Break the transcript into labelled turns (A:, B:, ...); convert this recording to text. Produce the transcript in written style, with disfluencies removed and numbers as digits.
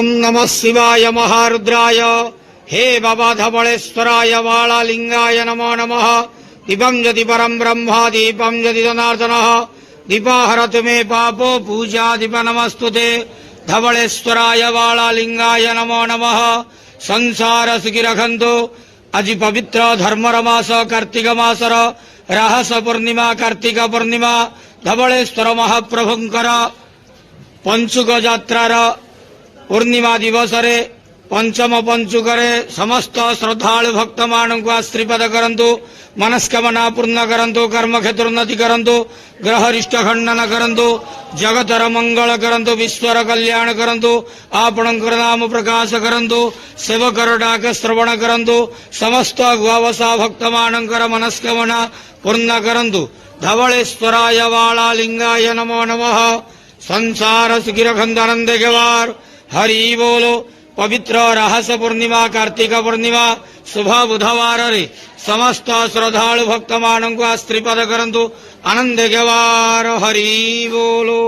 A: ओम नमः शिवाय महारुद्राय हे बाबा धवलेश्वराय वालालिंगाय नमो नमः। दीपं यदि परम ब्रह्म दीपं यदि जनार्दनः दीपाहरतु मे पापो पूजा दीप नमस्तुते। धवलेश्वराय वालालिंगाय नमो नमः। संसार सुखी रखंतु। आज पवित्र धर्मर मास कार्तिक मासर राहस पूर्णिमा कार्तिक पूर्णिमा धवलेश्वर महाप्रभुंकर पंचुक यात्रार पूर्णिमा दिवस रे पंचम पंचुकरे समस्त श्रद्धालु भक्त मानक आशीर्वाद करंतु। मनस्कामना पूर्ण करंतु। कर्म क्षेत्र उन्नति करंतु। ग्रहरिष्ट खंडन करंतु। जगतर मंगल करंतु। विश्वर कल्याण करंतु। आपणकर नाम प्रकाश करंतु। सेवकर डाक श्रवण करंतु। समस्त गुआवसा भक्त मानकर मनस्कामना पूर्ण करंतु। धवलेश्वराय वालालिंगाय नमो नमः। संसार सुखी रखंतु आनंद गेवार। हरि बोलो। पवित्र राहस पूर्णिमा कार्तिक पूर्णिमा शुभ बुधवार रे समस्त श्रद्धालु भक्त मानक आशीर्वाद करंतु आनंद गेवार। हरि बोलो।